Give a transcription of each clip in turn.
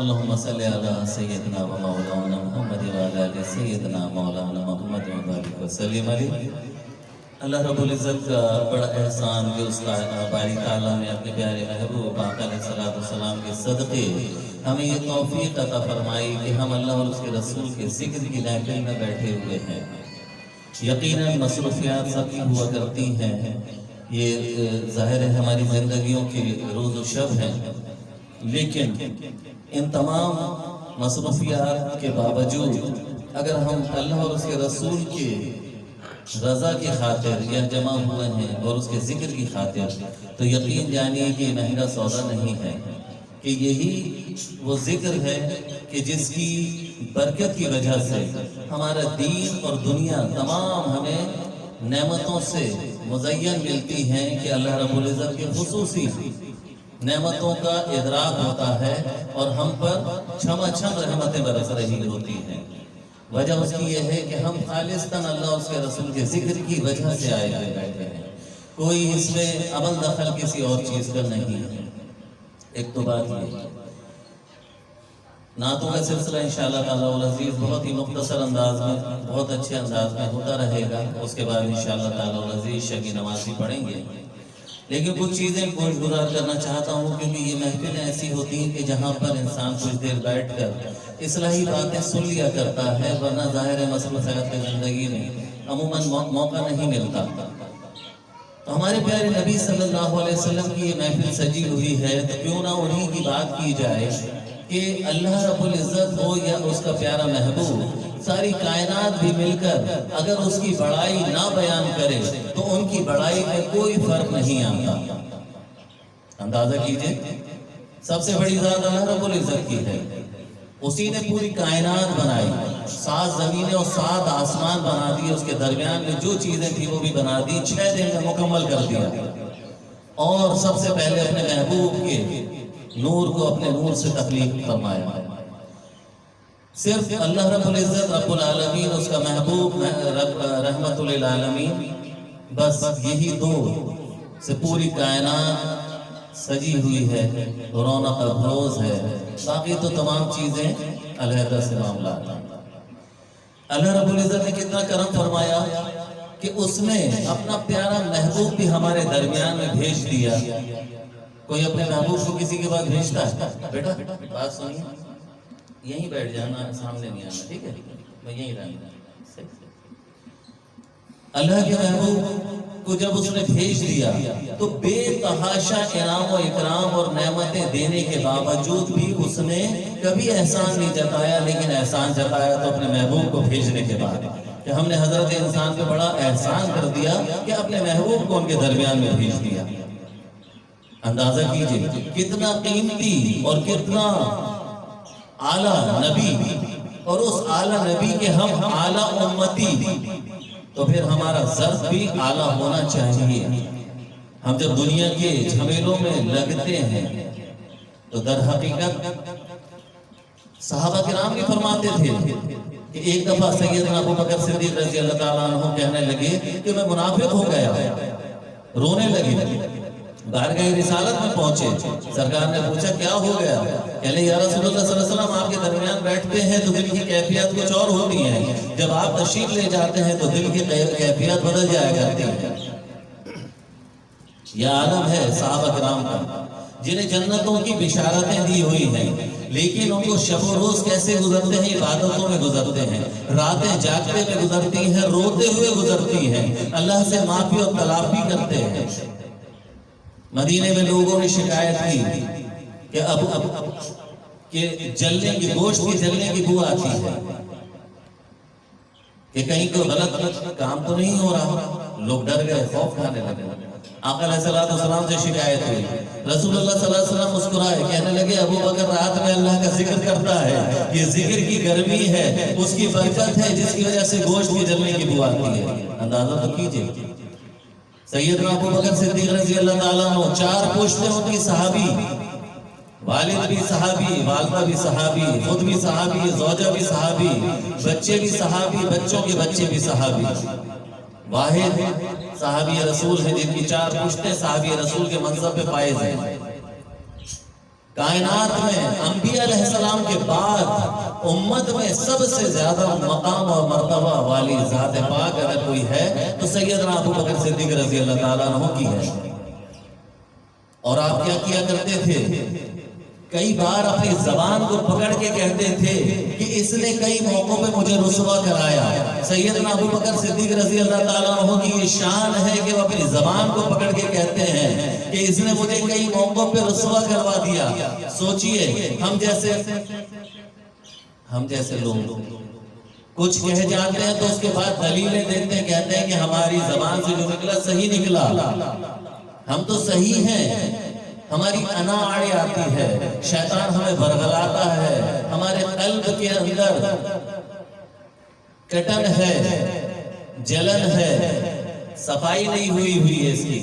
اللهم صل على سيدنا ومولانا محمد وعلى آل سيدنا مولانا محمد وبارك وسلم علیہ۔ اللہ رب العزت کا بڑا احسان کہ اس کا باری تعالیٰ نے اپنے پیارے محبوب آقا علیہ الصلوۃ والسلام کے صدقے ہمیں یہ توفیق عطا فرمائی کہ ہم اللہ اور اس کے رسول کے ذکر کی محفل میں بیٹھے ہوئے ہیں۔ یقیناً مصروفیات سب کی ہوا کرتی ہیں، یہ ظاہر ہے ہماری زندگیوں کے روز و شب ہیں، لیکن ان تمام مصروفیات کے باوجود اگر ہم اللہ اور اس کے رسول کے رضا کی خاطر یا جمع ہوئے ہیں اور اس کے ذکر کی خاطر، تو یقین جانیے کہ مہنگا سودا نہیں ہے، کہ یہی وہ ذکر ہے کہ جس کی برکت کی وجہ سے ہمارا دین اور دنیا تمام ہمیں نعمتوں سے مزین ملتی ہیں، کہ اللہ رب العزت کے خصوصی نعمتوں کا ادراک ہوتا ہے اور ہم پر چھما چھم رحمتیں برس رہی ہوتی ہیں۔ وجہ اس کی یہ ہے کہ ہم خالصتاً اللہ اور اس کے رسول کے ذکر کی وجہ سے آئے ہوئے بیٹھے ہیں، کوئی اس میں عمل دخل کسی اور چیز کا نہیں ہے۔ ایک تو بات یہ نعتوں کا سلسلہ انشاءاللہ تعالیٰ العزیز بہت ہی مختصر انداز میں، بہت اچھے انداز میں ہوتا رہے گا، اس کے بعد انشاءاللہ تعالیٰ العزیز شکی نماز بھی پڑھیں گے، لیکن کچھ چیزیں گوش گزار کرنا چاہتا ہوں، کیونکہ یہ محفلیں ایسی ہوتی ہیں کہ جہاں پر انسان کچھ دیر بیٹھ کر اصلاحی باتیں سن لیا کرتا ہے، ورنہ ظاہر ہے مصروفیات کی زندگی میں عموماً موقع نہیں ملتا۔ تو ہمارے پیارے نبی صلی اللہ علیہ وسلم کی یہ محفل سجی ہوئی ہے، تو کیوں نہ انہی کی بات کی جائے کہ اللہ رب العزت ہو یا اس کا پیارا محبوب، ساری کائنات بھی مل کر اگر اس کی بڑائی نہ بیان کرے تو ان کی بڑائی میں کوئی فرق نہیں آتا۔ اندازہ کیجئے، سب سے بڑی ذات اللہ رب العزت کی ہے، اسی نے پوری کائنات بنائی، 7 زمینیں اور 7 آسمان بنا دیے، اس کے درمیان میں جو چیزیں تھی وہ بھی بنا دی، 6 دن میں مکمل کر دیا، اور سب سے پہلے اپنے محبوب کے نور کو اپنے نور سے تخلیق فرمایا۔ صرف اللہ رب العزت رب العالمین، اس کا محبوب رحمت للعالمین، بس یہی دو سے پوری کائنات سجی ہوئی ہے، رونق افروز ہے، باقی تو تمام چیزیں علیحدہ سے معاملات ہیں۔ اللہ رب العزت نے کتنا کرم فرمایا کہ اس نے اپنا پیارا محبوب بھی ہمارے درمیان میں بھیج دیا۔ کوئی اپنے محبوب کو کسی کے بعد بھیجتا ہے؟ بیٹا بات سنیے، یہیں بیٹھ جانا، سامنے نہیں آنا، ٹھیک ہے؟ میں یہیں رہنا۔ اللہ کے محبوب کو جب اس نے بھیج دیا تو بے تحاشا انعام و اکرام اور نعمتیں دینے کے باوجود بھی اس نے کبھی احسان نہیں جتایا، لیکن احسان جتایا تو اپنے محبوب کو بھیجنے کے بعد، کہ ہم نے حضرت انسان پہ بڑا احسان کر دیا کہ اپنے محبوب کو ان کے درمیان میں بھیج دیا۔ اندازہ کیجئے کتنا قیمتی اور کتنا اعلیٰ نبی، اور اس اعلیٰ نبی کے ہم اعلیٰ امتی، تو پھر ہمارا ظرف بھی اعلیٰ ہونا چاہیے۔ ہم جب دنیا کے جھمیلوں میں لگتے ہیں تو در حقیقت صحابہ کرام بھی فرماتے تھے کہ ایک دفعہ سیدنا ابو بکر صدیق رضی اللہ تعالیٰ عنہ کہنے لگے کہ میں منافق ہو گیا، رونے لگے، بارگاہ رسالت میں پہنچے، سرکار نے پوچھا کیا ہو گیا؟ کہلے یا رسول اللہ صلی اللہ علیہ وسلم، آپ کے درمیان بیٹھتے ہیں تو دل کی کیفیت کچھ اور ہوتی ہے، جب آپ تشریف لے جاتے ہیں تو دل کی کیفیت بدل جایا کرتی ہے۔ یہ عالم ہے صحابہ کرام کا، جنہیں جنتوں کی بشارتیں دی ہوئی ہیں، لیکن ان کو شب و روز کیسے گزرتے ہیں؟ عبادتوں میں گزرتے ہیں، راتیں جاگتے میں گزرتی ہیں، روتے ہوئے گزرتی ہیں، اللہ سے معافی اور تلافی کرتے ہیں۔ مدینے میں لوگوں نے شکایت کی کہ اب جلنے کی، گوشت کی جلنے کی بو آتی ہے، کہ کہیں کوئی غلط کام تو نہیں ہو رہا، لوگ ڈر گئے، خوف کھانے لگے۔ آقا علیہ السلام سے شکایت ہوئی، رسول اللہ صلی اللہ علیہ وسلم مسکرائے، کہنے لگے ابو بکر رات میں اللہ کا ذکر کرتا ہے، یہ ذکر کی گرمی ہے، اس کی برکت ہے، جس کی وجہ سے گوشت کی جلنے کی بو آتی ہے۔ اندازہ تو کیجئے، سیدنا ابو بکر صدیق رضی اللہ تعالیٰ عنہ، 4 پشتیں ان کی صحابی، والد بھی صحابی، والدہ بھی صحابی، خود بھی صحابی، زوجہ بھی صحابی، بچے بھی صحابی، بچوں کے بچے بھی صحابی، واحد صحابی رسول ہیں جن کی 4 پشتیں صحابی رسول کے منصب پہ فائز ہیں۔ کائنات میں انبیاء علیہ السلام کے بعد امت میں سب سے زیادہ مقام اور مرتبہ والی ذات پاک اگر کوئی ہے تو سیدنا ابو بکر صدیق رضی اللہ تعالیٰ عنہ کی ہے۔ اور آپ کیا کیا کرتے تھے؟ کئی بار اپنی زبان کو پکڑ کے کہتے تھے کہ اس نے کئی موقعوں پہ مجھے رسوا کرایا۔ سیدنا ابو بکر صدیق رضی اللہ تعالیٰ عنہ کی یہ شان ہے کہ وہ اپنی زبان کو پکڑ کے کہتے ہیں کہ اس نے مجھے کئی موقعوں پہ رسوا کروا دیا۔ سوچئے ہم جیسے لوگ کچھ کہہ جاتے ہیں تو اس کے بعد دلیلیں دیتے ہیں، کہتے ہیں کہ ہماری زبان سے جو نکلا صحیح نکلا، ہم تو صحیح ہیں، ہماری انا آڑے آتی ہے، شیطان ہمیں برگلاتا ہے، ہمارے قلب کے اندر کٹن ہے، جلن ہے، صفائی نہیں ہوئی ہے،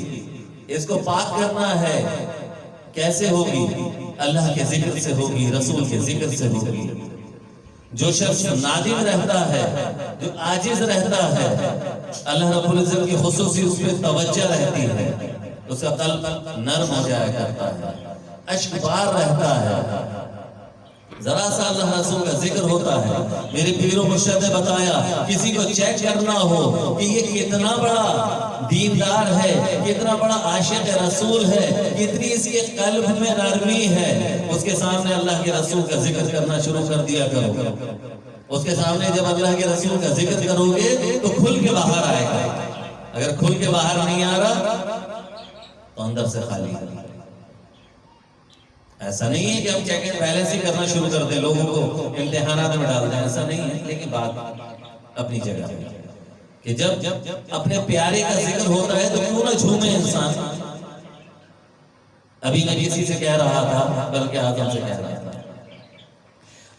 اس کو پاک کرنا ہے۔ کیسے ہوگی؟ اللہ کے ذکر سے ہوگی، رسول کے ذکر سے ہوگی۔ جو شخص نادم رہتا ہے، جو عاجز رہتا ہے، اللہ رب العزت کی خصوصی اس پہ توجہ رہتی ہے، اس کا قلب نرم ہو جایا کرتا ہے، اشک بار رہتا ہے۔ ذرا سا اللہ رسول کا ذکر ہوتا ہے۔ میرے پیر و مرشد نے بتایا کسی کو چیک کرنا ہو کہ یہ کتنا بڑا دیندار ہے، کتنا بڑا عاشق رسول ہے، کتنی اس کے قلب میں نرمی ہے، اس کے سامنے اللہ کے رسول کا ذکر کرنا شروع کر دیا کرو۔ اس کے سامنے جب اللہ کے رسول کا ذکر کرو گے تو کھل کے باہر آئے گا۔ اگر کھل کے باہر نہیں آ رہا تو اندر سے خالی ہے۔ ایسا نہیں ہے کہ ہم چیک اینڈ بیلنس ہی کرنا شروع کر دیں، لوگوں کو امتحانات میں ڈال دیں، ایسا نہیں ہے۔ لیکن بات اپنی جگہ کہ جب اپنے پیارے کا ذکر ہوتا ہے تو کیوں نہ جھومے انسان۔ ابھی میں کسی سے کہہ رہا تھا، بلکہ آدم سے کہہ رہا تھا،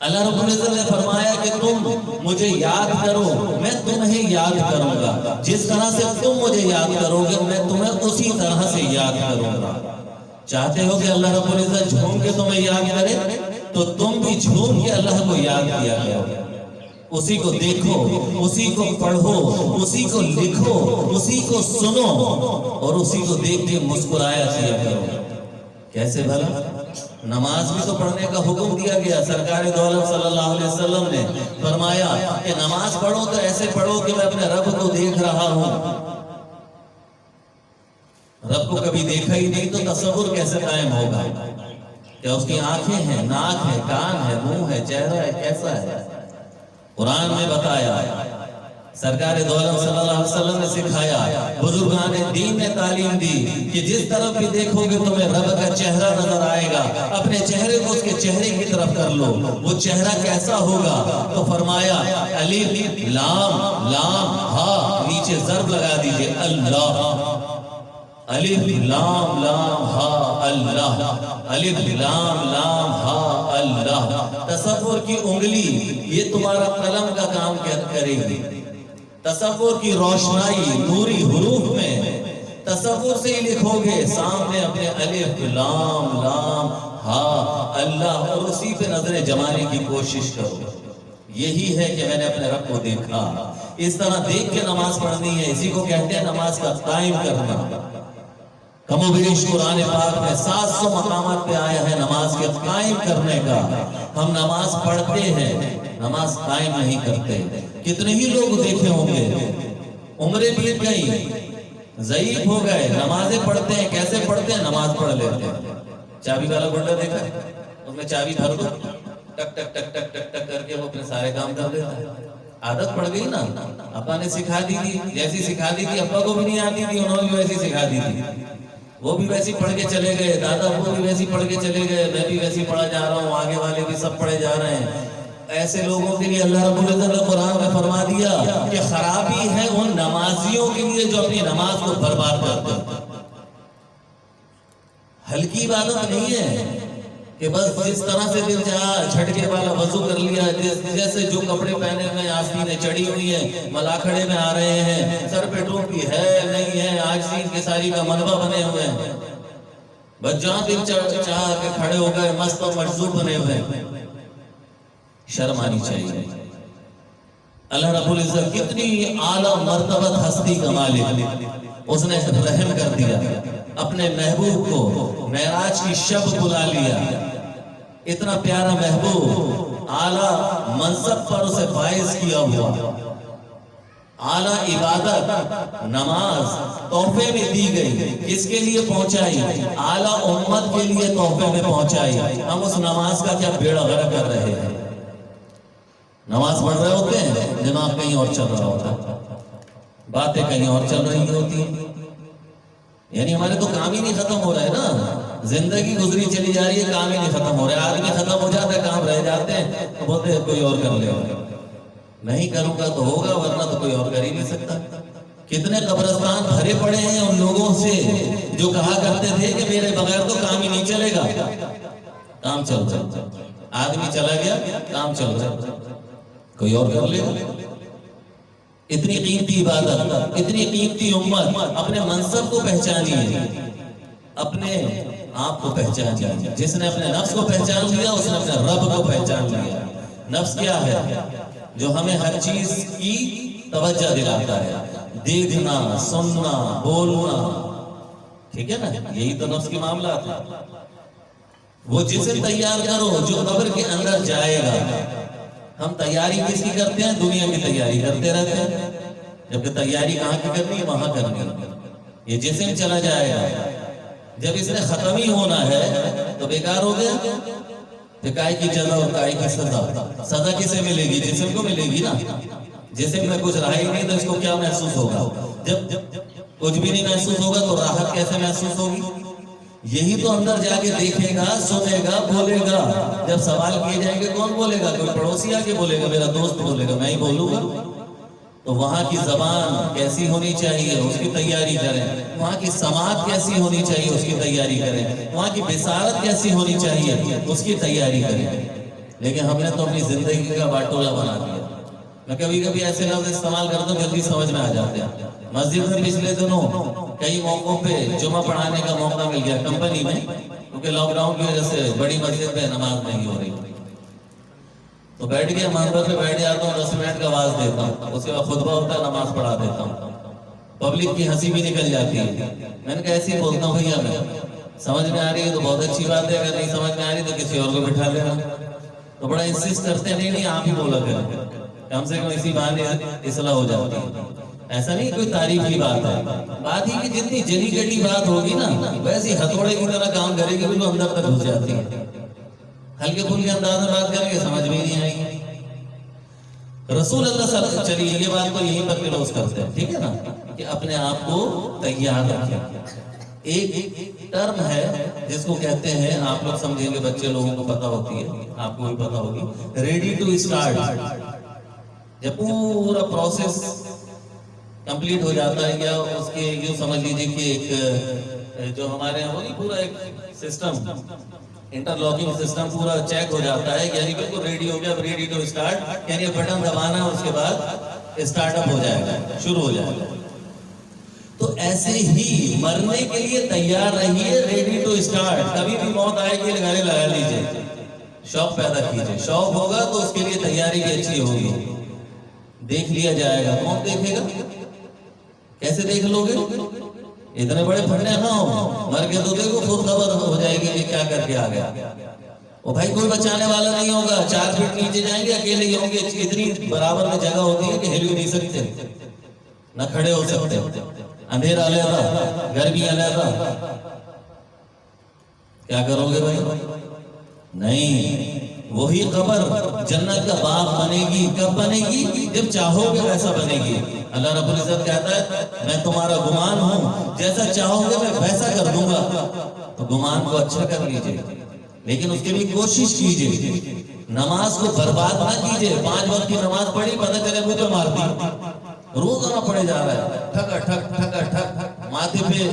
اللہ رب العزت نے فرمایا کہ تم مجھے یاد کرو، میں تمہیں یاد کروں گا، جس طرح سے تم مجھے یاد کرو گے میں تمہیں اسی طرح سے یاد کروں گا۔ چاہتے ہو کہ اللہ رب العزت جھوم کے تمہیں یاد کرے تو تم بھی جھوم کے اللہ کو یاد کیا کرو، اسی کو دیکھو، اسی کو پڑھو، اسی کو لکھو، اسی کو سنو اور اسی کو دیکھ کے مسکرایا کیا کرو۔ کیسے بھلا؟ نماز بھی تو پڑھنے کا حکم دیا گیا۔ سرکار دو عالم صلی اللہ علیہ وسلم نے فرمایا کہ نماز پڑھو تو ایسے پڑھو کہ میں اپنے رب کو دیکھ رہا ہوں۔ رب کو کبھی دیکھا ہی نہیں تو تصور کیسے قائم ہوگا؟ کیا اس کی آنکھیں ہیں، ناک ہے، کان ہے، منہ ہے، چہرہ ہے، کیسا ہے؟ قرآن میں بتایا، سرکار دو عالم صلی اللہ علیہ وسلم نے سکھایا، بزرگان دین نے تعلیم دی کہ جس طرف بھی دیکھو گے تمہیں رب کا چہرہ نظر آئے گا، اپنے چہرے کو اس کے چہرے کی طرف کر لو۔ وہ چہرہ کیسا ہوگا؟ تو فرمایا الف لام لام ہا، نیچے ضرب لگا دیجئے، اللہ، الف لام لام ہا اللہ، الف لام لام ہا اللہ۔ تصور کی انگلی یہ تمہارا قلم کا کام کرے گی، تصور کی روشنائی نوری حروف میں تصور سے ہی لکھو گے سامنے اپنے الف لام لام ہا اللہ، اور اسی پہ نظریں جمانے کی کوشش کرو۔ یہی ہے کہ میں نے اپنے رب کو دیکھا، اس طرح دیکھ کے نماز پڑھنی ہے۔ اسی کو کہتے ہیں نماز کا قائم کرنا۔ کم و بیش قرآن پاک میں 700 مقامات پہ آیا ہے نماز کے قائم کرنے کا۔ ہم نماز پڑھتے ہیں، نماز قائم نہیں کرتے۔ کتنے ہی لوگ دیکھے ہوں گے عمریں بیت گئی، ضعیف ہو گئے، نمازیں پڑھتے ہیں، کیسے پڑھتے ہیں؟ نماز پڑھ لیتے ہیں۔ چابی والا گنڈا دیکھا ہے؟ اس میں چابی بھر دو، ٹک ٹک ٹک ٹک ٹک ٹک کر کے وہ اپنے سارے کام کر دیتا ہے۔ عادت پڑ گئی نا، ابا نے سکھا دی تھی، جیسی سکھا دی تھی، ابا کو بھی نہیں آتی تھی، انہوں نے بھی ویسی سکھا دی تھی، وہ بھی ویسی پڑھ کے چلے گئے، دادا وہ بھی ویسی پڑھ کے چلے گئے، میں بھی ویسی پڑھا جا رہا ہوں، آگے والے بھی سب پڑھے جا رہے ہیں۔ ایسے لوگوں کے لیے اللہ رب العزت نے قرآن میں فرما دیا کہ خرابی ہے ان نمازیوں کے لیے جو اپنی نماز کو برباد کرتے ہیں۔ ہلکی عبادت نہیں ہے کہ بس جس طرح سے دل چاہا جھٹکے والا وضو کر لیا، جیسے جو کپڑے پہنے ہوئے آستینیں چڑھی ہوئی ہیں، ملاکھڑے میں آ رہے ہیں، سر پہ ٹوپی ہے نہیں ہے، عاجزی انکساری کا منبع بنے ہوئے ہیں، بس جہاں دل چاہ کے کھڑے ہو گئے، مست و مجذوب بنے ہوئے ہیں۔ شرم آنی چاہیے۔ اللہ رب العزت کتنی اعلیٰ مرتبہ ہستی کا مالک، اس نے رحم کر دیا، اپنے محبوب کو معراج کی شب بلا لیا، اتنا پیارا محبوب اعلیٰ منصب پر اسے فائز کیا ہوا، اعلیٰ عبادت نماز تحفے میں دی گئی، کس کے لیے پہنچائی؟ اعلیٰ امت کے لیے تحفے میں پہنچائی۔ ہم اس نماز کا کیا بیڑا غرق کر رہے ہیں؟ نماز پڑھ رہے ہوتے ہیں، دماغ کہیں اور چل رہا ہوتا ہے، باتیں کہیں اور چل رہی ہوتی ہیں، یعنی ہمارے تو کام ہی نہیں ختم ہو رہا ہے نا، زندگی گزری چلی جا رہی ہے، کام ہی نہیں ختم ہو رہا ہے۔ آدمی ختم ہو جاتا ہے، کام رہ جاتے ہیں تو بولتے ہیں کوئی اور کر لے گا، نہیں کروں گا تو ہوگا، ورنہ تو کوئی اور کر ہی نہیں سکتا۔ کتنے قبرستان بھرے پڑے ہیں ان لوگوں سے جو کہا کرتے تھے کہ میرے بغیر تو کام ہی نہیں چلے گا۔ کام چل رہا، آدمی چلا گیا، کام چل رہا، کوئی اور کر لے گا۔ اتنی قیمتی عبادت، اتنی قیمتی امت، اپنے منصب کو پہچانیے، اپنے آپ کو پہچانیے۔ جس نے اپنے نفس کو پہچان لیا اس نے اپنے رب کو پہچان لیا۔ نفس کیا ہے؟ جو ہمیں ہر چیز کی توجہ دلاتا ہے، دیکھنا، سننا، بولنا، ٹھیک ہے نا، یہی تو نفس کے معاملات ہیں۔ وہ جسم تیار کرو جو قبر کے اندر جائے گا۔ ہم تیاری کس کی کرتے ہیں؟ دنیا کی تیاری کرتے رہتے ہیں، جبکہ تیاری کہاں کی کرنی ہے؟ وہاں کرنی ہے۔ یہ جسم چلا جائے گا، جب اس نے ختم ہی ہونا ہے تو بیکار ہو گیا۔ کائے کی جزا اور کائے کی سزا، سزا کسے ملے گی؟ جسم کو ملے گی نا۔ جسم میں کچھ رہا ہی نہیں تو اس کو کیا محسوس ہوگا؟ جب کچھ بھی نہیں محسوس ہوگا تو راحت کیسے محسوس ہوگی؟ یہی تو اندر جا کے دیکھے گا، سنے گا، بولے گا۔ جب سوال کیے جائیں گے کون بولے گا؟ کوئی پڑوسی آ کے بولے گا، میرا دوست بولے گا، میں ہی بولوں گا۔ تو وہاں کی زبان کیسی ہونی چاہیے اس کی تیاری کریں، وہاں کی سماعت کیسی ہونی چاہیے اس کی تیاری کریں، وہاں کی بصارت کیسی ہونی چاہیے اس کی تیاری کریں۔ لیکن ہم نے تو اپنی زندگی کا باٹولہ بنا دیا۔ میں کبھی کبھی ایسے لفظ استعمال کرتا ہوں جلدی سمجھ میں آ جاتے ہیں۔ مسجد میں پچھلے دنوں کئی موقعوں پہ جمعہ پڑھانے کا موقع مل گیا کمپنی میں، کیونکہ لاک ڈاؤن کی وجہ سے بڑی مسجد پہ نماز نہیں ہو رہی، تو بیٹھ گیا، منبر پہ بیٹھ جاتا ہوں، 10 منٹ کا آواز دیتا ہوں، اس کے بعد خطبہ ہوتا ہے، نماز پڑھا دیتا ہوں۔ پبلک کی ہنسی بھی نکل جاتی ہے۔ میں نے کہا ایسے ہی بولتا ہوں بھیا، میں سمجھ میں آ رہی ہے تو بہت اچھی بات ہے، اگر نہیں سمجھ میں آ رہی تو کسی اور کو بٹھا لینا۔ تو بڑا انسسٹ کرتے ہیں، نہیں آپ ہی بولا کریں، کم سے کم اسی بہانے اصلاح ہو جاتی ہے۔ ایسا نہیں کوئی تعریف کی بات ہے، بات ہی کہ جتنی جلی کٹی بات ہوگی نا ویسی ہتھوڑے کی طرح کام کرے گی تو اندر تک گھس جاتی ہے۔ ہلکے پھلکے انداز میں بات کریں گے سمجھ میں نہیں آئے گی۔ رسول اللہ صلی اللہ علیہ وسلم، چلیے یہ بات کو یہیں پر کلوز کرتے ہیں، ٹھیک ہے نا، کہ اپنے آپ کو تیار رکھیں۔ ایک ٹرم ہے جس کو کہتے ہیں، آپ لوگ سمجھیں گے، بچے لوگوں کو پتا ہوتی ہے، آپ کو بھی پتا ہوگی، ریڈی ٹو اسٹارٹ۔ جب پورا پروسیس کمپلیٹ ہو جاتا ہے، یا اس کے یوں سمجھ لیجیے کہ ایک جو ہمارے یہاں وہی پورا ایک سسٹم، انٹرلاکنگ سسٹم پورا چیک ہو جاتا ہے، یعنی بالکل ریڈی ہو گیا، اب ریڈی ٹو اسٹارٹ، یعنی بٹن دبانا ہے، اس کے بعد اسٹارٹ اپ ہو جائے گا، شروع ہو جائے گا۔ تو ایسے ہی مرنے کے لیے تیار رہیے، ریڈی ٹو اسٹارٹ۔ کبھی بھی موت آئے گی گانے لگا لیجیے، شوق پیدا کیجیے، شوق ہوگا تو اس کے لیے تیاری بھی اچھی ہوگی۔ دیکھ لیا جائے گا، کون دیکھے گا؟ کیسے دیکھ لو گے؟ اتنے بڑے پھٹنے نہ ہو، مر کے تو دیکھو خود خبر ہو جائے گی کہ کیا کر کے آ گیا۔ وہ بھائی کوئی بچانے والا نہیں ہوگا، 4 فٹ نیچے جائیں گے، اکیلے ہی ہوں گے، اتنی برابر میں جگہ ہوتی ہے کہ ہل بھی نہیں سکتے، نہ کھڑے ہو سکتے، اندھیرا علیحدہ، گرمی علیحدہ، کیا کرو گے بھائی؟ نہیں، وہی قبر جنت کا باغ بنے گی۔ کب بنے گی؟ جب چاہو گے ویسا بنے گی۔ اللہ رب العزت کہتا ہے میں تمہارا گمان ہوں، جیسا چاہو گے میں ویسا کر دوں گا۔ تو گمان کو اچھا کر لیجئے، لیکن اس کے لیے کوشش کیجئے، نماز کو برباد نہ کیجئے۔ 5 وقت کی نماز پڑھی، پتہ چلے مجھے مار دی، روزانہ پڑھے جا رہا ہے، ٹھکا ٹھک ٹھکا ٹھک، ماتھے پہ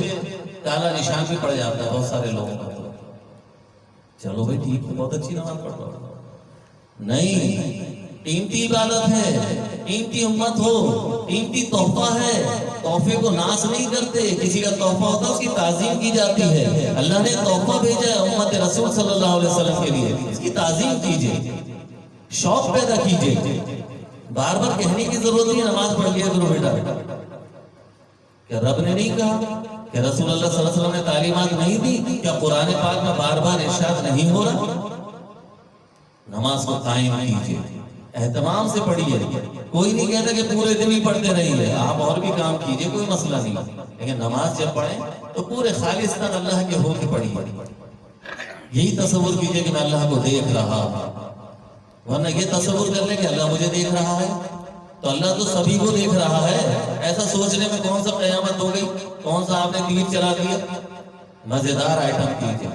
کالا نشان بھی پڑ جاتا ہے بہت سارے لوگوں کا۔ چلو بھائی ٹھیک ہے، بہت اچھی نماز پڑھ رہا ہوں، نہیں، قیمتی عبادت ہے، قیمتی امت ہو، قیمتی تحفہ ہے، تحفے کو ناس نہیں کرتے۔ کسی کا تحفہ ہوتا ہے اس کی تعظیم کی جاتی ہے۔ اللہ نے تحفہ بھیجا ہے امت رسول صلی اللہ علیہ وسلم کے لیے، اس کی تعظیم کیجئے، شوق پیدا کیجئے۔ بار بار کہنے کی ضرورت نہیں، نماز پڑھ لیا کرو بیٹا۔ کیا رب نے نہیں کہا؟ کیا رسول اللہ صلی اللہ علیہ وسلم نے تعلیمات نہیں دی؟ کیا قرآن پاک میں بار بار ارشاد نہیں ہو رہا؟ نماز کو قائم کیجیے، اہتمام سے پڑھیے. کوئی نہیں کہتا کہ پورے دن ہی پڑھتے رہیے، آپ اور بھی کام کیجیے، کوئی مسئلہ نہیں، لیکن نماز جب پڑھیں تو پورے خالصتاً اللہ کے ہو کے پڑھیے. یہی تصور کیجیے کہ میں اللہ کو دیکھ رہا ہوں. ورنہ یہ تصور کر لیں کہ اللہ مجھے دیکھ رہا ہے، تو اللہ تو سبھی کو دیکھ رہا ہے. ایسا سوچنے میں کون سا قیامت ہو گئی، کون سا آپ نے تیر چلا دیا. مزیدار آئٹم کیجیے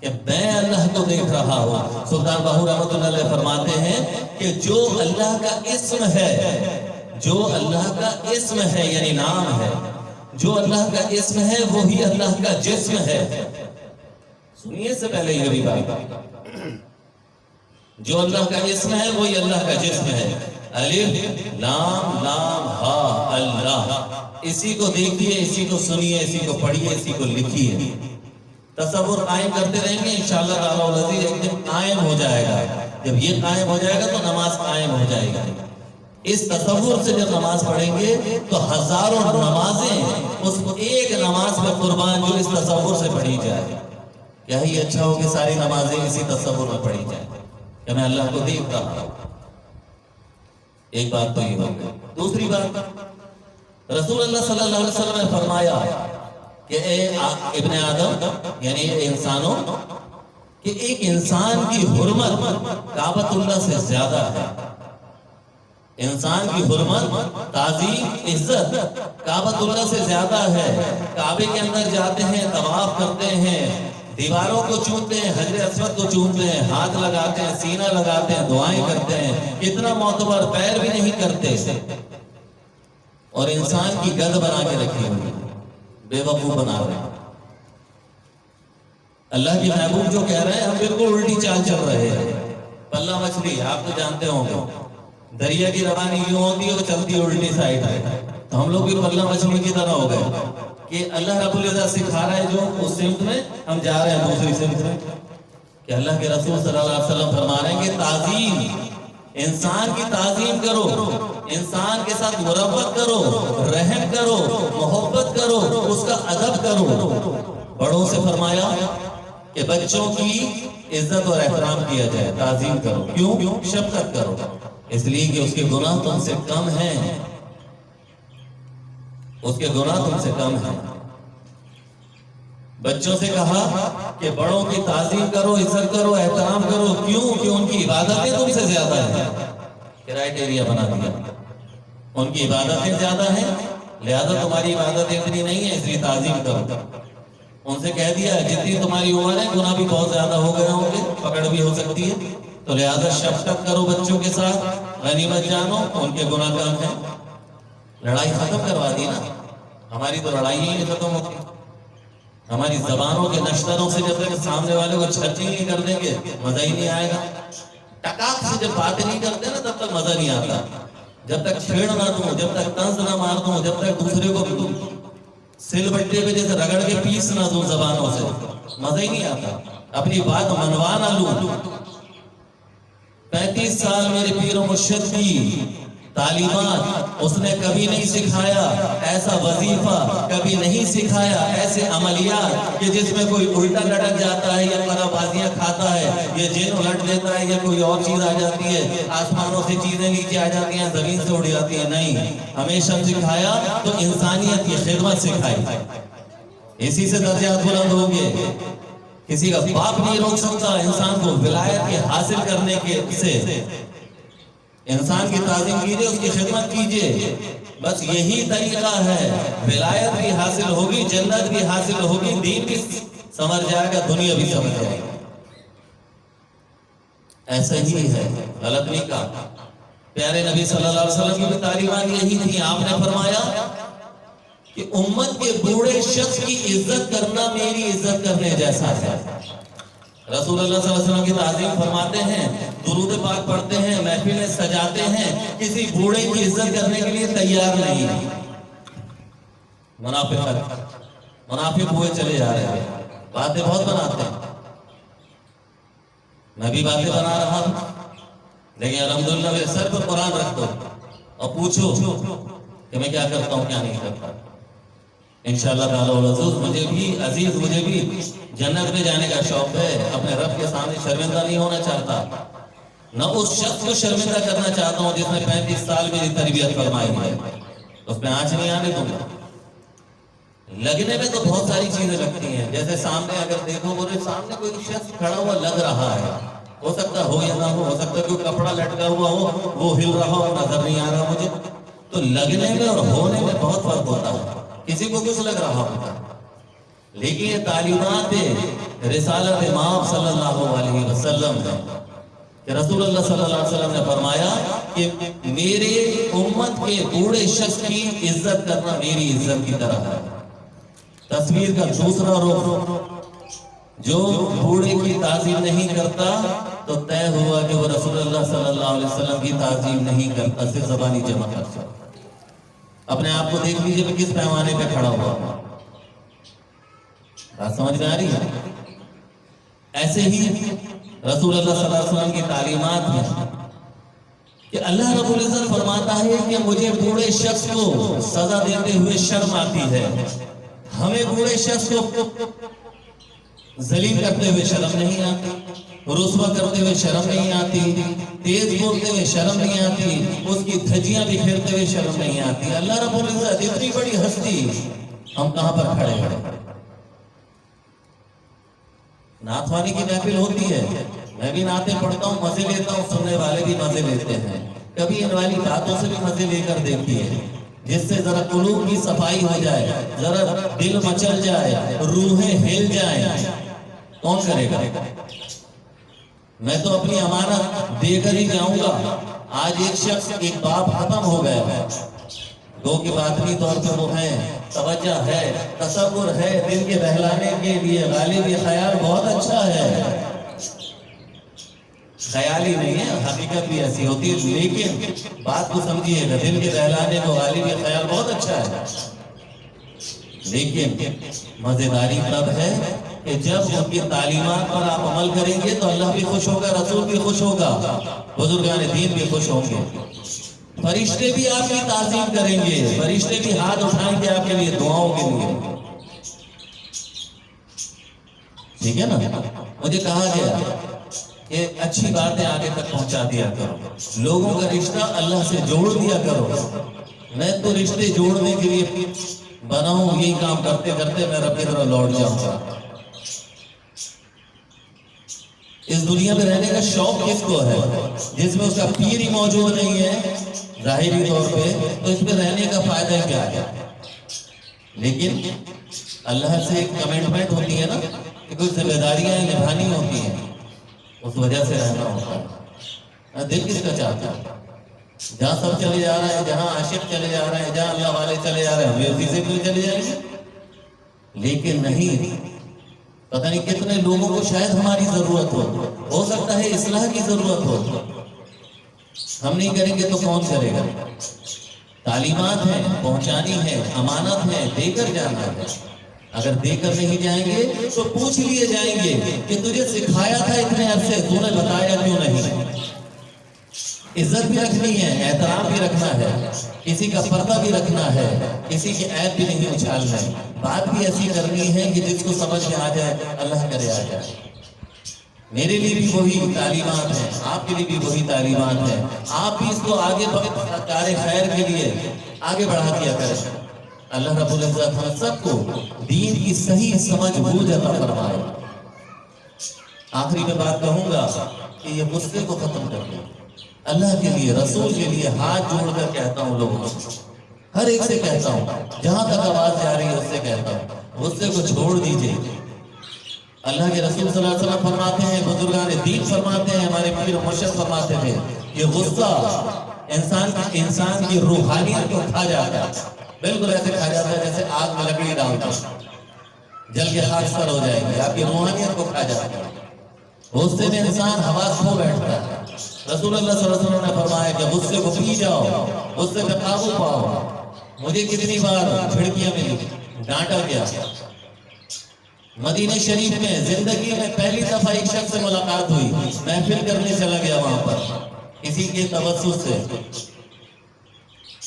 کہ میں اللہ کو دیکھ رہا ہوں. سلطان باہو رحمۃ اللہ علیہ فرماتے ہیں کہ جو اللہ کا اسم ہے، جو اللہ کا اسم ہے یعنی نام ہے، جو اللہ کا اسم ہے وہی اللہ کا جسم ہے. سنیے سے پہلے یہ بھی بات، جو اللہ کا اسم ہے وہی اللہ کا جسم ہے. الف لام لام ہا اللہ، اسی کو دیکھیے، اسی کو سنیے، اسی کو پڑھیے، اسی کو لکھیے. تصور قائم کرتے رہیں گے انشاءاللہ تعالی العزیز ایک دن قائم ہو جائے گا. جب یہ قائم ہو جائے گا تو نماز قائم ہو جائے گی. اس تصور سے جب نماز پڑھیں گے تو ہزاروں نمازیں اس ایک نماز میں قربان جو اس تصور سے پڑھی جائے. کیا ہی اچھا ہو کہ ساری نمازیں اسی تصور میں پڑھی جائیں کہ میں اللہ کو دیکھ رہا ہوں. ایک بات تو یہ ہو گئی. دوسری بات، رسول اللہ صلی اللہ علیہ وسلم نے فرمایا کہ اے ابن آدم یعنی اے انسانوں، کہ ایک انسان کی حرمت کعبۃ اللہ سے زیادہ ہے. انسان کی حرمت، تعظیم، عزت کعبۃ اللہ سے زیادہ ہے. کعبے کے اندر جاتے ہیں، طواف کرتے ہیں، دیواروں کو چومتے ہیں، حجر اسود کو چومتے ہیں، ہاتھ لگاتے ہیں، سینہ لگاتے ہیں، دعائیں کرتے ہیں، کتنا معتبر، پیر بھی نہیں کرتے، اور انسان کی گد بنا کے رکھی ہوئی، بے وقوف بنا رہے ہیں. اللہ کے محبوب جو کہہ رہے ہیں ہم بالکل الٹی چال چل رہے ہیں. پلہ مچھلی آپ تو جانتے ہوں گے، دریا کی روانی یوں ہوتی ہے وہ چلتی ہے الٹی سائڈ ہے، تو ہم لوگ بھی پلہ مچھلی کی طرح ہو گئے کہ اللہ رب العزت سکھا رہا ہے جو اس سمت میں ہم جا رہے ہیں دوسری سمت میں. کہ اللہ کے رسول صلی اللہ علیہ وسلم فرما رہے ہیں کہ تعظیم، انسان کی تعظیم کرو، انسان کے ساتھ مربت کرو، رحم کرو، محبت کرو، اس کا ادب کرو. بڑوں سے فرمایا کہ بچوں کی عزت اور احترام کیا جائے، تعظیم کرو. کیوں؟ شفقت کرو، اس لیے کہ اس کے گناہ تم سے کم ہیں، اس کے گناہ تم سے کم ہیں. بچوں سے کہا کہ بڑوں کی تعظیم کرو، عزت کرو، احترام کرو. کیوں؟ کہ ان کی عبادتیں تم سے زیادہ ہیں. کرائٹیریا بنا دیا، ان کی عبادتیں زیادہ ہیں لہذا تمہاری عبادتیں اتنی نہیں ہیں، اس لیے تعظیم کرو. ان سے کہہ دیا جتنی تمہاری عمر ہے گناہ بھی بہت زیادہ ہو گئے ہوں گے، پکڑ بھی ہو سکتی ہے، تو لہذا شفقت کرو بچوں کے ساتھ، غنیمت جانو ان کے گناہ کم ہیں. لڑائی ختم کروا دی نا. ہماری تو لڑائی ہی نہیں ختم ہوتی. ہماری زبانوں کے نشتروں سے جب تک سامنے والے کو چھٹی نہیں کر دیں گے مزہ ہی نہیں آئے گا. ٹکاک سے جب باتیں نہیں کرتے نا تب تک مزہ نہیں آتا. جب تک چھیڑ نہ دوں، جب تک طنز نہ مار دوں، جب تک دوسرے کو سل بٹے پہ جیسے رگڑ کے پیس نہ دوں زبانوں سے، مزہ ہی نہیں آتا. اپنی بات منوا نہ لوں. 35 سال میرے پیر و مرشد کی تعلیمات اس نے کبھی نہیں سکھایا ایسا وظیفہ، کبھی نہیں سکھایا ایسے عملیات کہ جس میں کوئی الٹا لٹک جاتا ہے یا قرا بازیاں کھاتا ہے، یا جن الٹ دیتا ہے یا کوئی اور چیز آ جاتی ہے، آسمانوں سے چیزیں نیچے آ جاتی ہیں، زمین سے اڑ جاتی ہیں. نہیں، ہمیشہ سکھایا تو انسانیت کی خدمت سکھائی. اسی سے درجات بلند ہوں گے. کسی کا باپ نہیں روک سکتا انسان کو ولایت کے حاصل کرنے کے سے. انسان کی تعظیم کیجئے، اس کی خدمت کیجئے، بس یہی طریقہ ہے. ولایت بھی حاصل ہوگی، جنت بھی حاصل ہوگی، دین بھی سمجھ جائے گا، دنیا بھی سمجھ جائے گا. ایسا ہی ہے، غلط نہیں کہا. پیارے نبی صلی اللہ علیہ وسلم کی بھی تعلیمات یہی تھی. آپ نے فرمایا کہ امت کے بوڑھے شخص کی عزت کرنا میری عزت کرنے جیسا ہے. رسول اللہ صلی اللہ علیہ وسلم کی تعظیم فرماتے ہیں، درود پاک پڑھتے ہیں، محفلیں سجاتے ہیں، کسی بوڑھے کی عزت کرنے کے لیے تیار نہیں. منافق ہوئے چلے جا رہے ہیں، باتیں بہت بناتے ہیں. میں بھی باتیں بنا رہا ہوں، لیکن الحمدللہ میرے سر پر قرآن رکھ دو اور پوچھو کہ میں کیا کرتا ہوں کیا نہیں کرتا. انشاءاللہ تعالی مجھے بھی جنت میں جانے کا شوق ہے. اپنے رب کے سامنے شرمندہ نہیں ہونا چاہتا. نہ اس شخص کو شرمندہ کرنا چاہتا ہوں جس نے 35 سال میری تربیت فرمائی ہے، اس میں آنچ نہیں آنے دوں گا۔ لگنے میں تو بہت ساری چیزیں لگتی ہیں، جیسے سامنے اگر دیکھو بولے سامنے کوئی شخص کھڑا ہوا لگ رہا ہے، ہو سکتا ہو یا نہ ہو سکتا کوئی کپڑا لٹکا ہوا ہو، وہ ہل رہا ہو، نظر نہیں آ رہا مجھے، تو لگنے میں اور ہونے میں بہت فرق ہوتا ہے۔ کسی کو کچھ لگ رہا ہوتا ہے، لیکن یہ تعلیمات رسالت امام صلی اللہ علیہ وسلم ہے کہ رسول اللہ صلی اللہ علیہ وسلم نے فرمایا کہ میرے امت کے بوڑھے شخص کی عزت کرنا میری عزت کی طرح ہے۔ تصویر کا دوسرا رخ، جو بوڑھے کی تعظیم نہیں کرتا تو طے ہوا کہ وہ رسول اللہ صلی اللہ علیہ وسلم کی تعظیم نہیں کرتا، صرف زبانی جمع کرتا۔ اپنے آپ کو دیکھ لیجئے کہ کس پیمانے پہ کھڑا ہوا، بات سمجھ میں آ رہی ہے؟ ایسے ہی رسول اللہ صلی اللہ علیہ وسلم کی تعلیمات میں کہ اللہ رب العزت فرماتا ہے کہ مجھے بوڑھے شخص کو سزا دیتے ہوئے شرم آتی ہے، ہمیں بوڑھے شخص کو ذلیل کرتے ہوئے شرم نہیں آتی، رسوا کرتے ہوئے شرم نہیں آتی، تیز بولتے ہوئے شرم نہیں آتی، اس کی دھجیاں بکھیرتے ہوئے شرم نہیں آتی۔ اللہ رب العزت اتنی بڑی ہستی، ہم کہاں پر کھڑے ہیں؟ نعت خوانی کی محفل ہوتی ہے، میں بھی نعتیں پڑھتا ہوں، مزے لیتا ہوں، سننے والے بھی مزے لیتے ہیں، کبھی ان والی باتوں سے بھی مزے لے کر دیکھیے جس سے ذرا قلوب کی صفائی ہو جائے، ذرا دل مچل جائے، روحیں ہل جائیں، کون کرے گا؟ میں تو اپنی امانت دے کر ہی جاؤں گا۔ آج ایک شخص ایک باپ ختم ہو گیا ہے، دو کی باطنی طور پہ وہ ہیں، توجہ ہے، تصور ہے، دل کے بہلانے کے لیے غالب یہ خیال بہت اچھا ہے، خیال ہی نہیں ہے، حقیقت بھی ایسی ہوتی ہے، لیکن بات کو سمجھیے گا، دل کے بہلانے کو غالب یہ خیال بہت اچھا ہے، لیکن مزیداری تب ہے کہ جب ان کی تعلیمات پر آپ عمل کریں گے تو اللہ بھی خوش ہوگا، رسول بھی خوش ہوگا، بزرگان دین بھی خوش ہوں گے، فرشتے بھی آپ کی تعظیم کریں گے، فرشتے بھی ہاتھ اٹھائیں گے آپ کے لیے دعاؤں کے لیے، ٹھیک ہے نا؟ مجھے کہا گیا کہ اچھی باتیں آگے تک پہنچا دیا کرو، لوگوں کا رشتہ اللہ سے جوڑ دیا کرو۔ میں تو رشتے جوڑنے کے لیے بنا ہوں، یہی کام کرتے کرتے میں رب کی طرف لوٹ جاؤں گا۔ اس دنیا میں رہنے کا شوق کس کو ہے؟ جس میں اس کا پیر ہی موجود نہیں ہے ظاہری طور پہ، تو اس میں رہنے کا فائدہ کیا ہے؟ لیکن اللہ سے ایک کمٹمنٹ ہوتی ہے نا کہ کچھ ذمہ داریاں نبھانی ہوتی ہیں، اس وجہ سے رہنا ہوتا ہے۔ دل کس کا چاہتا ہے؟ جہاں سب چلے جا رہے ہیں، جہاں عاشق چلے جا رہے ہیں، جہاں اللہ والے چلے جا رہے ہیں، ہم اسی سے کیوں چلے جائیں گے؟ لیکن نہیں، پتہ نہیں کتنے لوگوں کو شاید ہماری ضرورت ہو سکتا ہے اصلاح کی ضرورت ہو، ہم نہیں کریں گے تو کون کرے گا؟ تعلیمات ہیں، پہنچانی ہے، امانت ہے، دے کر جانا ہے، اگر دے کر نہیں جائیں گے تو پوچھ لیے جائیں گے کہ تجھے سکھایا تھا اتنے عرصے، تو نے بتایا کیوں نہیں؟ عزت بھی رکھنی ہے، احترام بھی رکھنا ہے، کسی کا پردہ بھی رکھنا ہے، کسی کی عیب بھی نہیں اچھالنا ہے، بات بھی ایسی کرنی ہے کہ جس کو سمجھ میں آ جائے، اللہ کرے آ جائے۔ میرے لیے بھی وہی تعلیمات ہیں، آپ کے لیے بھی وہی تعلیمات ہیں، آپ بھی اس کو آگے کار خیر کے لیے آگے بڑھا دیا کریں۔ اللہ رب العزت ہم سب کو دین کی صحیح سمجھ بوجھ عطا فرمائے۔ آخری میں بات کہوں گا کہ یہ غصے کو ختم کر دیں، اللہ کے لیے، رسول کے لیے ہاتھ جوڑ کر کہتا ہوں لوگوں کو، ہر ایک سے کہتا ہوں، جہاں تک آواز جا رہی ہے اس سے کہتا ہوں، غصے کو چھوڑ دیجئے۔ اللہ کے رسول صلی اللہ علیہ وسلم فرماتے ہیں، بزرگان دین فرماتے ہیں، ہمارے پیر مرشد فرماتے ہیں، یہ غصہ انسان کی روحانیت کو کھا جاتا ہے، بالکل ایسے کھا جاتا ہے جیسے آگ میں لکڑی ڈالتا جل کے خاکستر ہو جائے گی، آپ کی روحانیت کو کھا جاتا ہے، غصے میں انسان حواس کھو بیٹھتا ہے۔ رسول اللہ صلی اللہ علیہ وسلم نے فرمایا کہ غصے کو پی جاؤ، غصے پہ قابو پاؤ۔ مجھے کتنی بار کھڑکیاں ملی، ڈانٹا گیا، مدینہ شریف میں زندگی میں پہلی دفعہ ایک شخص سے ملاقات ہوئی، محفل کرنے چلا گیا وہاں پر کسی کے توسط سے،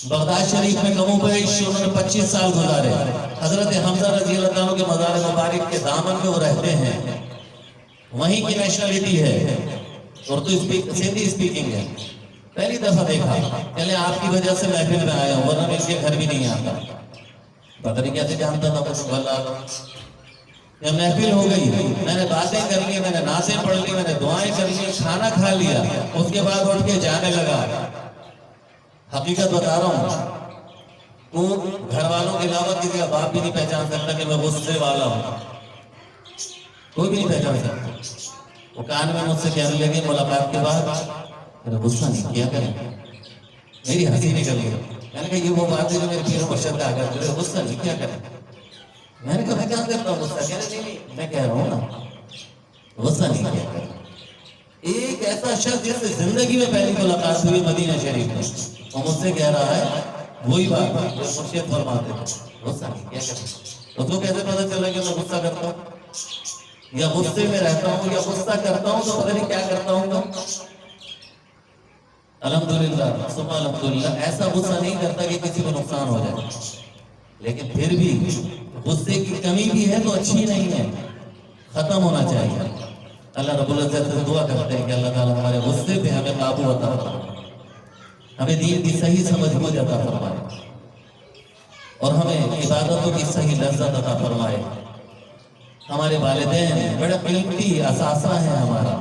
بغداد شریف میں کم و بیش انہوں نے 25 سال گزارے، حضرت حمزہ رضی اللہ عنہ کے مزار مبارک کے دامن میں وہ رہتے ہیں، وہیں کی نیشنلٹی ہے، اردو سندھی اسپیکنگ ہے، پہلی دفعہ دیکھا، چلے آپ کی وجہ سے محفل میں آیا ہوں، ورنہ میں اس کے گھر بھی نہیں آتا، پتہ نہیں کیسے جانتا تھا کچھ بھلا۔ جب محفل ہو گئی، میں نے باتیں کر لی، میں نے نعتیں پڑھ لی، میں نے دعائیں کر لی، کھانا کھا لیا، اس کے بعد اٹھ کے جانے لگا۔ حقیقت بتا رہا ہوں، تو گھر والوں کے علاوہ کسی کا باپ بھی نہیں پہچان سکتا کہ میں غصے والا ہوں، کوئی بھی نہیں پہچان سکتا۔ وہ کان میں مجھ سے کہنے لگے ملاقات کے بعد، میرا غصہ نہیں کیا کریں، میری ہنسی نکل گئی۔ میں نے کہا یہ وہ بات ہے جو میرے پیر و مرشد کا آگاہ کرے، غصہ نہیں کیا کریں۔ میں نے کہا میں کہاں کرتا ہوں غصہ؟ کہہ رہے نہیں، میں کہہ رہا ہوں نا غصہ نہیں کیا کریں۔ ایک ایسا شخص جس سے زندگی میں پہلی ملاقات ہوئی مدینہ شریف میں، وہ مجھ سے کہہ رہا ہے وہی بات جو مرشد فرماتے ہیں، غصہ نہیں کیا کریں۔ تو تو کیسے پتہ چلا کہ میں غصہ کرتا ہوں یا غصے میں رہتا ہوں یا غصہ کرتا ہوں تو پتہ نہیں کیا کرتا ہوں گا۔ الحمدللہ ثم الحمدللہ، ایسا غصہ نہیں کرتا کہ کسی کو نقصان ہو جائے، لیکن پھر بھی غصے کی کمی بھی ہے تو اچھی نہیں ہے، ختم ہونا چاہیے۔ اللہ رب العزت سے دعا کرتے ہیں کہ اللہ تعالیٰ ہمارے غصے پہ ہمیں قابو عطا فرمائے، ہمیں دین کی صحیح سمجھ بوجھ عطا فرمائے، اور ہمیں عبادتوں کی صحیح لذت عطا فرمائے۔ ہمارے والدین بڑا قیمتی اثاثہ ہے ہمارا،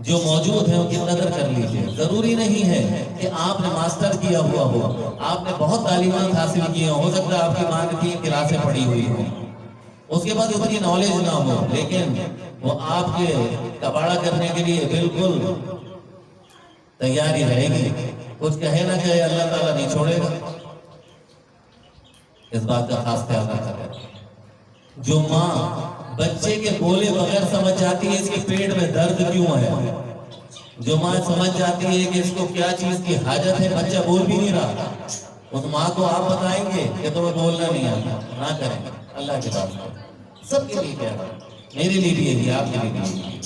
جو موجود ہے ان کی قدر کر لیجیے۔ ضروری نہیں ہے کہ آپ نے ماسٹر کیا ہوا ہو، آپ نے بہت تعلیمات حاصل کی ہو سکتا ہے آپ کی ماں نے 3 کلاسیں پڑھی ہوئی ہوں، اس کے بعد اتنی نالج نہ ہو، لیکن وہ آپ کے کباڑا کرنے کے لیے بالکل تیاری رہے گی، کچھ کہے نہ کہے اللہ تعالیٰ نہیں چھوڑے گا۔ اس بات کا خاص خیال رکھا جائے۔ جو ماں بچے کے بولے بغیر سمجھ جاتی ہے اس کے پیٹ میں درد کیوں ہے، جو ماں سمجھ جاتی ہے کہ اس کو کیا چیز کی حاجت ہے، بچہ بول بھی نہیں رہا، اس ماں کو آپ بتائیں گے کہ تمہیں بولنا نہیں آتا، نہ کریں، اللہ کے پاس سب کے لیے کہہ رہا ہے، میرے لیے بھی ہے، آپ کے لیے بھی ہے۔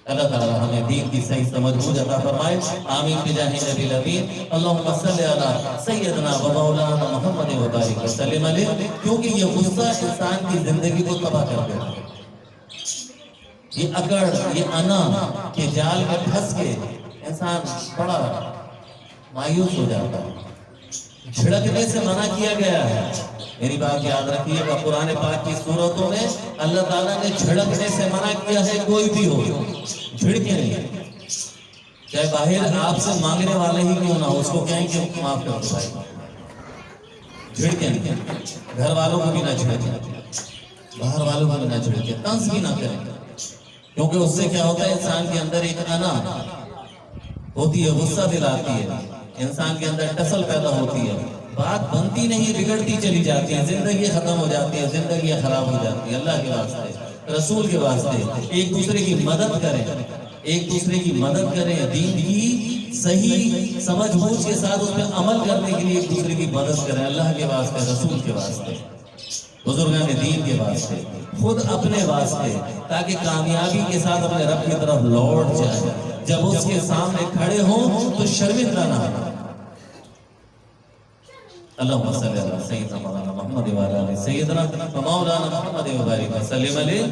اللہ تعالیٰ ہمیں دین کی صحیح سمجھ بوجھ عطا فرمائے، آمین بجاہ نبی الامین، اللہم صلی علی سیدنا و مولانا محمد و بارک وسلم علیہ۔ کیونکہ یہ غصہ انسان کی زندگی کو تباہ کر دیتا ہے، یہ اکڑ، یہ انا کے جال میں پھنس کے انسان بڑا مایوس ہو جاتا ہے۔ جھڑکنے سے منع کیا گیا ہے، میری بات یاد رکھیے گا، قرآن پاک کی سورتوں میں اللہ تعالیٰ نے جھڑکنے سے منع کیا ہے، کوئی بھی ہو جھڑکے نہیں، چاہے باہر آپ سے مانگنے والے ہی کیوں نہ ہو، اس کو کہیں کہ معاف کر دو بھائی، جھڑکے نہیں، گھر والوں کو بھی نہ جھڑکے، باہر والوں کو بھی نہ جھڑکے، طنز بھی نہ کریں، کیونکہ اس سے کیا ہوتا ہے انسان کے اندر ایک انا ہوتی ہے، غصہ دل آتی ہے، انسان کے اندر ٹسل پیدا ہوتی ہے، بات بنتی نہیں، بگڑتی چلی جاتی ہے، زندگی ختم ہو جاتی ہے، زندگی خراب ہو جاتی ہے۔ اللہ کے واسطے، رسول کے واسطے ایک دوسرے کی مدد کریں، ایک دوسرے کی مدد کریں، دین کی صحیح سمجھ بوجھ کے ساتھ اس پہ عمل کرنے کے لیے ایک دوسرے کی مدد کریں، اللہ کے واسطے، رسول کے واسطے، بزرگان دین کے واسطے، خود اپنے واسطے، تاکہ کامیابی کے ساتھ اپنے رب کی طرف لوٹ جائیں، جب اس کے سامنے کھڑے ہوں تو شرمندہ نہ ہوں۔ اللہم صلی علی سیدنا مولانا محمد و علی سیدنا مولانا محمد و بارک وسلم علیہ۔